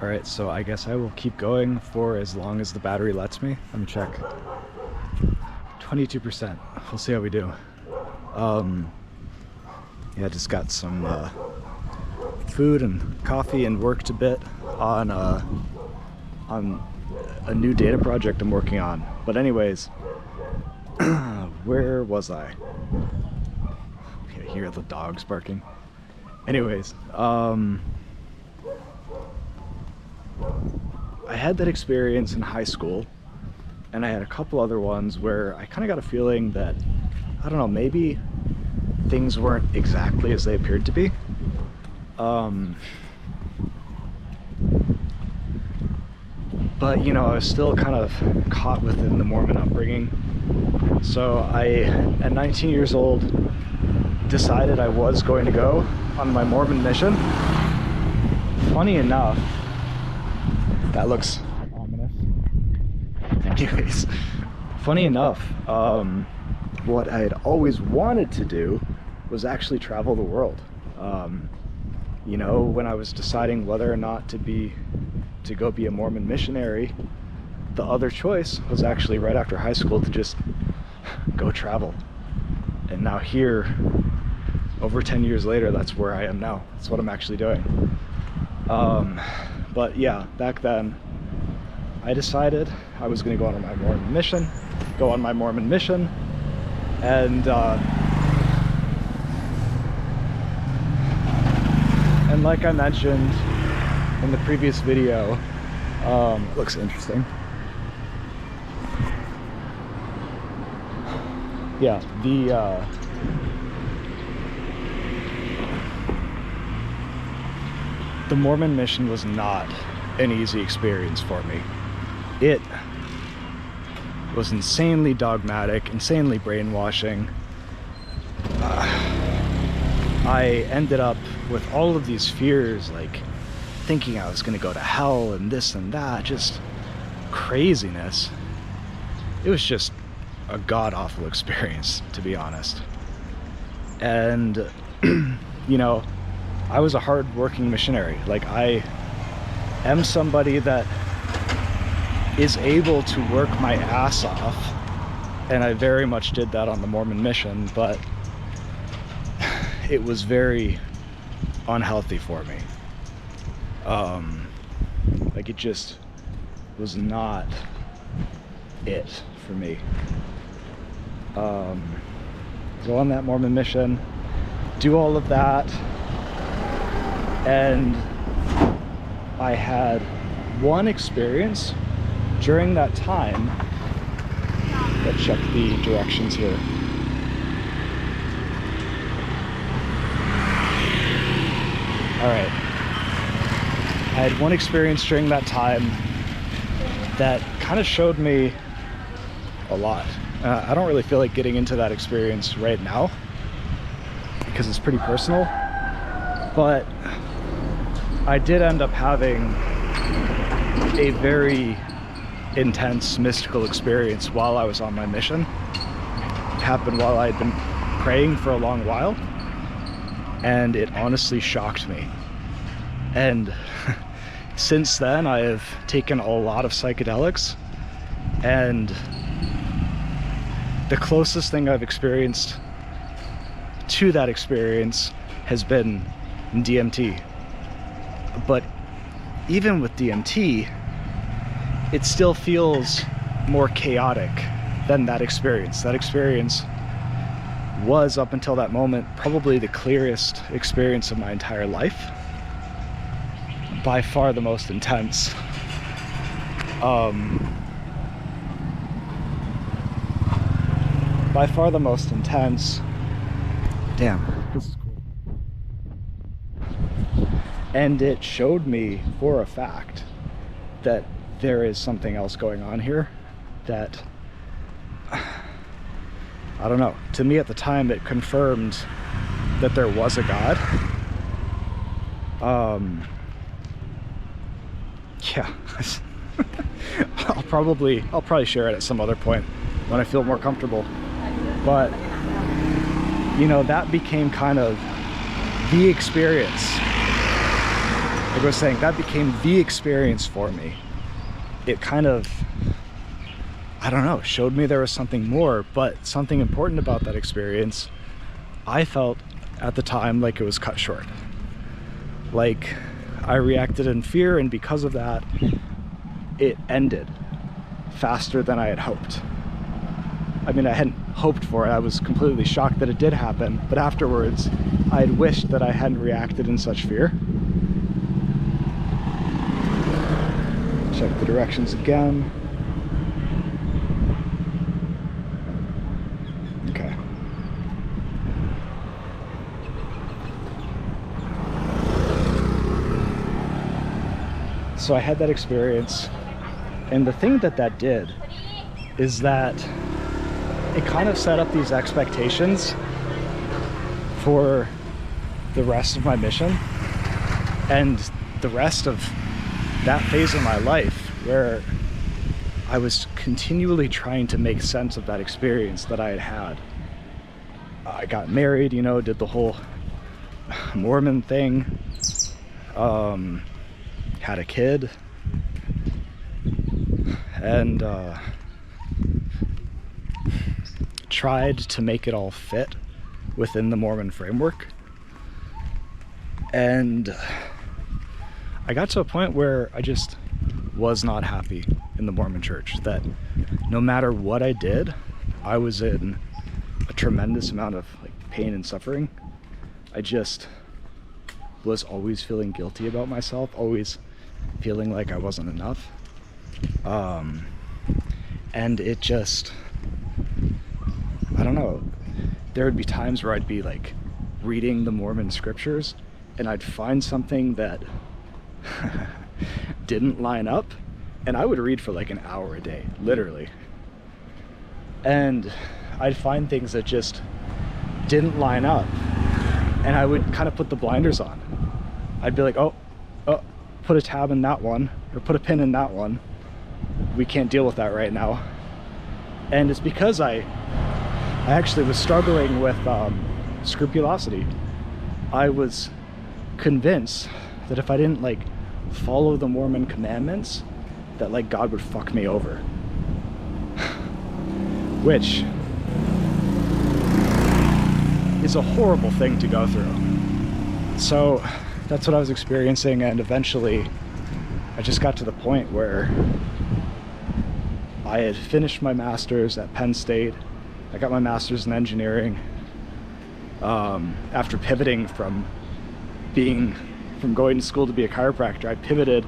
All right, so I guess I will keep going for as long as the battery lets me. Let me check. 22%. We'll see how we do. Yeah, just got some food and coffee and worked a bit on a new data project I'm working on. But anyways, where was I? I hear the dogs barking. Anyways, I had that experience in high school, and I had a couple other ones where I kind of got a feeling that, I don't know, maybe things weren't exactly as they appeared to be. But you know, I was still kind of caught within the Mormon upbringing. So I, at 19 years old, decided I was going to go on my Mormon mission. Funny enough, that looks ominous. Anyways, funny enough, what I had always wanted to do was actually travel the world. You know, when I was deciding whether or not to go be a Mormon missionary, the other choice was actually right after high school to just go travel. And now here, over 10 years later, that's where I am now. That's what I'm actually doing. But yeah, back then, I decided I was going to go on my Mormon mission, and like I mentioned in the previous video, it looks interesting. Yeah, the Mormon mission was not an easy experience for me. It was insanely dogmatic, insanely brainwashing. I ended up with all of these fears, like thinking I was going to go to hell and this and that, just craziness. It was just a god-awful experience, to be honest. And you know, I was a hard-working missionary. Like, I am somebody that is able to work my ass off, and I very much did that on the Mormon mission, but it was very unhealthy for me. Like, it just was not it for me. Go on that Mormon mission, do all of that, and I had one experience during that time. Let's check the directions here. All right. I had one experience during that time that kind of showed me a lot. I don't really feel like getting into that experience right now because it's pretty personal, but I did end up having a very intense mystical experience while I was on my mission. It happened while I had been praying for a long while, and it honestly shocked me. And since then, I have taken a lot of psychedelics, and the closest thing I've experienced to that experience has been DMT. But even with DMT, it still feels more chaotic than that experience. That experience was, up until that moment, probably the clearest experience of my entire life. By far the most intense. By far the most intense. Damn, this is cool. And it showed me for a fact that there is something else going on here that, I don't know, to me at the time it confirmed that there was a God. Yeah. I'll probably share it at some other point when I feel more comfortable. But you know, that became kind of the experience like I was saying, that became the experience for me. It kind of, I don't know, showed me there was something more, but something important about that experience, I felt at the time like it was cut short. Like I reacted in fear, and because of that, it ended faster than I had hoped. I mean, I hadn't hoped for it. I was completely shocked that it did happen, but afterwards, I had wished that I hadn't reacted in such fear. Check the directions again. Okay. So I had that experience, and the thing that did is that it kind of set up these expectations for the rest of my mission and the rest of that phase of my life, where I was continually trying to make sense of that experience that I had had. I got married, you know, did the whole Mormon thing, had a kid, and tried to make it all fit within the Mormon framework. And I got to a point where I just was not happy in the Mormon Church, that no matter what I did, I was in a tremendous amount of like pain and suffering. I just was always feeling guilty about myself, always feeling like I wasn't enough. And it just, I don't know, there would be times where I'd be like reading the Mormon scriptures and I'd find something that didn't line up, and I would read for like an hour a day, literally. And I'd find things that just didn't line up, and I would kind of put the blinders on. I'd be like, oh, put a tab in that one, or put a pin in that one. We can't deal with that right now. And it's because I actually was struggling with scrupulosity. I was convinced that if I didn't like follow the Mormon commandments, that like God would fuck me over. Which is a horrible thing to go through. So that's what I was experiencing, and eventually I just got to the point where I had finished my master's at Penn State. I got my master's in engineering after pivoting from going to school to be a chiropractor. I pivoted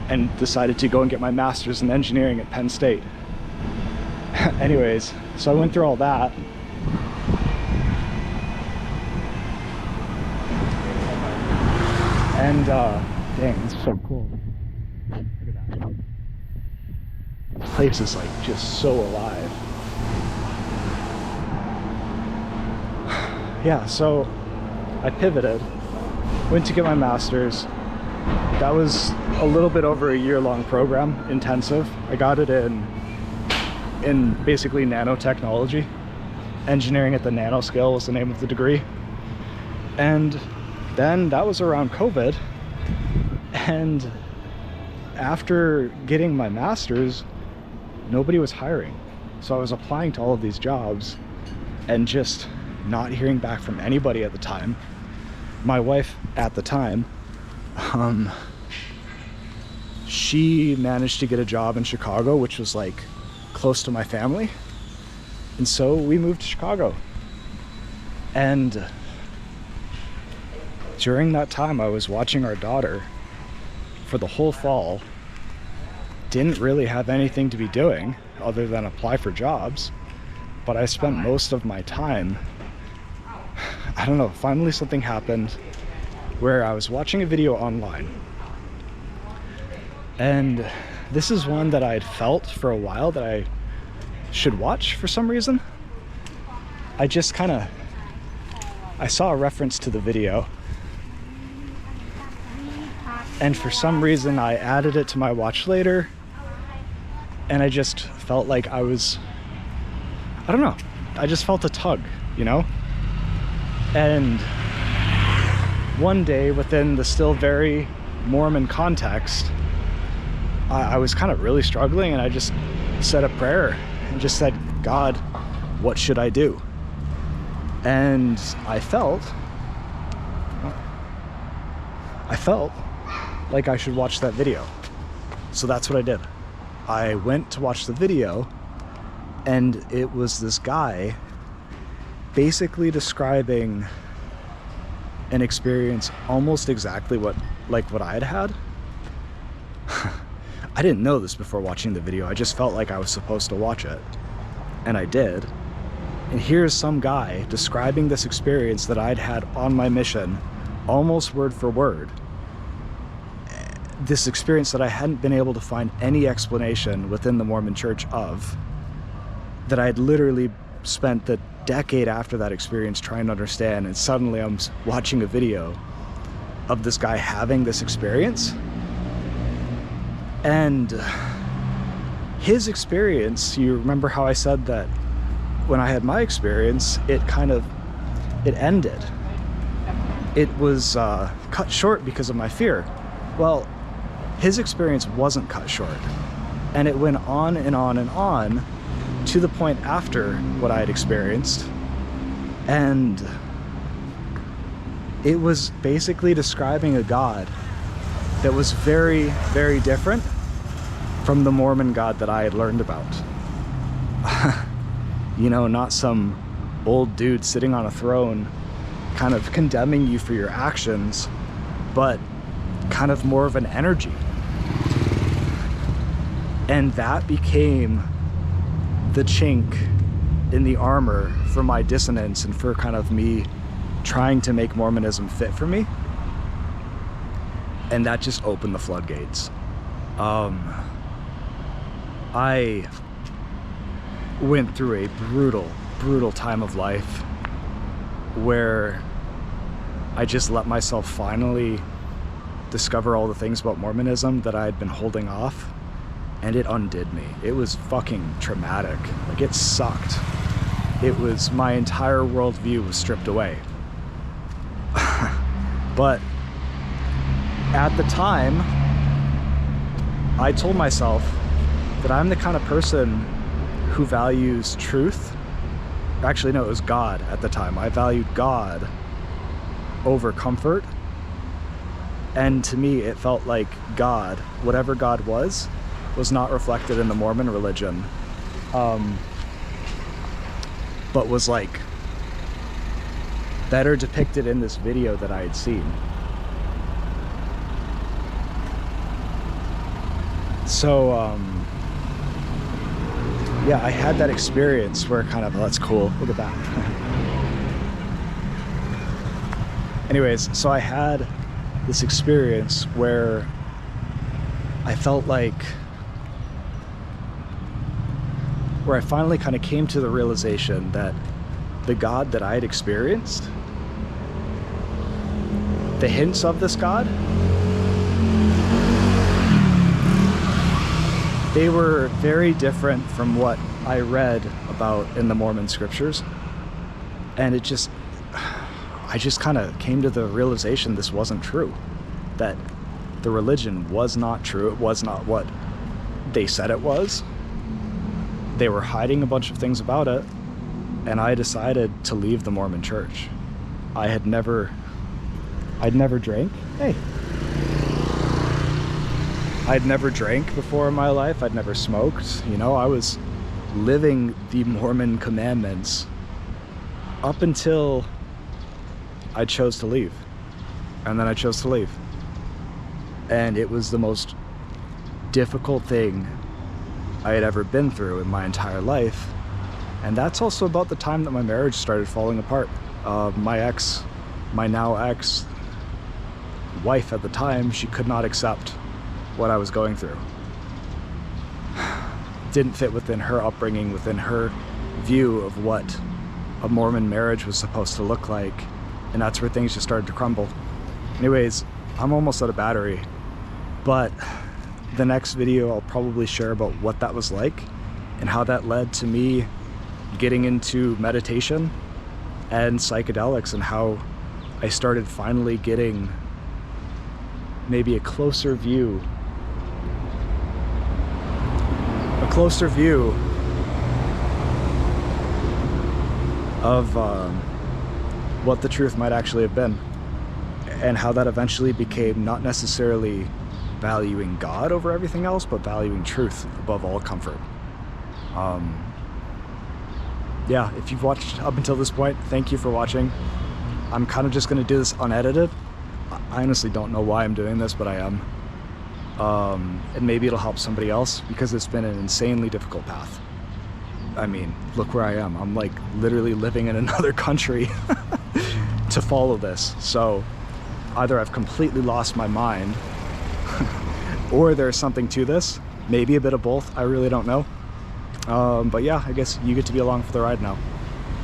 and decided to go and get my master's in engineering at Penn State. Anyways, so I went through all that. And dang, it's so cool. Look at that. This place is like just so alive. Yeah, so I pivoted, went to get my master's. That was a little bit over a year-long program, intensive. I got it in basically nanotechnology. Engineering at the nanoscale was the name of the degree. And then that was around COVID. And after getting my master's, nobody was hiring. So I was applying to all of these jobs and just not hearing back from anybody at the time. My wife at the time, she managed to get a job in Chicago, which was like close to my family. And so we moved to Chicago. And during that time, I was watching our daughter for the whole fall. Didn't really have anything to be doing other than apply for jobs. But I spent most of my time, I don't know, finally something happened where I was watching a video online. And this is one that I'd felt for a while that I should watch for some reason. I just kind of, I saw a reference to the video, and for some reason I added it to my watch later, and I just felt like I was, I don't know, I just felt a tug, you know? And one day, within the still very Mormon context, I was kind of really struggling, and I just said a prayer and just said, God, what should I do? And I felt like I should watch that video. So that's what I did. I went to watch the video, and it was this guy basically describing an experience almost exactly what I had had. I didn't know this before watching the video. I just felt like I was supposed to watch it, and I did. And here's some guy describing this experience that I'd had on my mission, almost word for word. This experience that I hadn't been able to find any explanation within the Mormon Church of, that I had literally spent the decade after that experience trying to understand, and suddenly I'm watching a video of this guy having this experience. And his experience, you remember how I said that when I had my experience, it ended. It was cut short because of my fear. Well, his experience wasn't cut short, and it went on and on and on to the point after what I had experienced. And it was basically describing a God that was very, very different from the Mormon God that I had learned about. You know, not some old dude sitting on a throne kind of condemning you for your actions, but kind of more of an energy. And that became the chink in the armor for my dissonance and for kind of me trying to make Mormonism fit for me. And that just opened the floodgates. I went through a brutal time of life where I just let myself finally discover all the things about Mormonism that I had been holding off, and it undid me. It was fucking traumatic. Like, it sucked. It was, my entire worldview was stripped away. But at the time, I told myself that I'm the kind of person who values truth. Actually, no, it was God at the time. I valued God over comfort. And to me, it felt like God, whatever God was not reflected in the Mormon religion, but was like better depicted in this video that I had seen. So, yeah, I had that experience where kind of, oh, that's cool, look at that. Anyways, so I had this experience where I felt like, where I finally kind of came to the realization that the God that I had experienced, the hints of this God, they were very different from what I read about in the Mormon scriptures. And I just kind of came to the realization this wasn't true, that the religion was not true. It was not what they said it was. They were hiding a bunch of things about it, and I decided to leave the Mormon Church. I'd never drank. Hey. I'd never drank before in my life. I'd never smoked. You know, I was living the Mormon commandments up until I chose to leave. And then I chose to leave. And it was the most difficult thing I had ever been through in my entire life. And that's also about the time that my marriage started falling apart. My now ex wife at the time, she could not accept what I was going through. Didn't fit within her upbringing, within her view of what a Mormon marriage was supposed to look like. And that's where things just started to crumble. Anyways, I'm almost out of battery, but the next video I'll probably share about what that was like and how that led to me getting into meditation and psychedelics, and how I started finally getting maybe a closer view of what the truth might actually have been, and how that eventually became not necessarily valuing God over everything else, but valuing truth above all comfort. Yeah, if you've watched up until this point, thank you for watching. I'm kind of just going to do this unedited. I honestly don't know why I'm doing this, but I am. And maybe it'll help somebody else, because it's been an insanely difficult path. I mean, look where I am. I'm like literally living in another country to follow this. So either I've completely lost my mind or there's something to this. Maybe a bit of both. I really don't know. But yeah, I guess you get to be along for the ride now.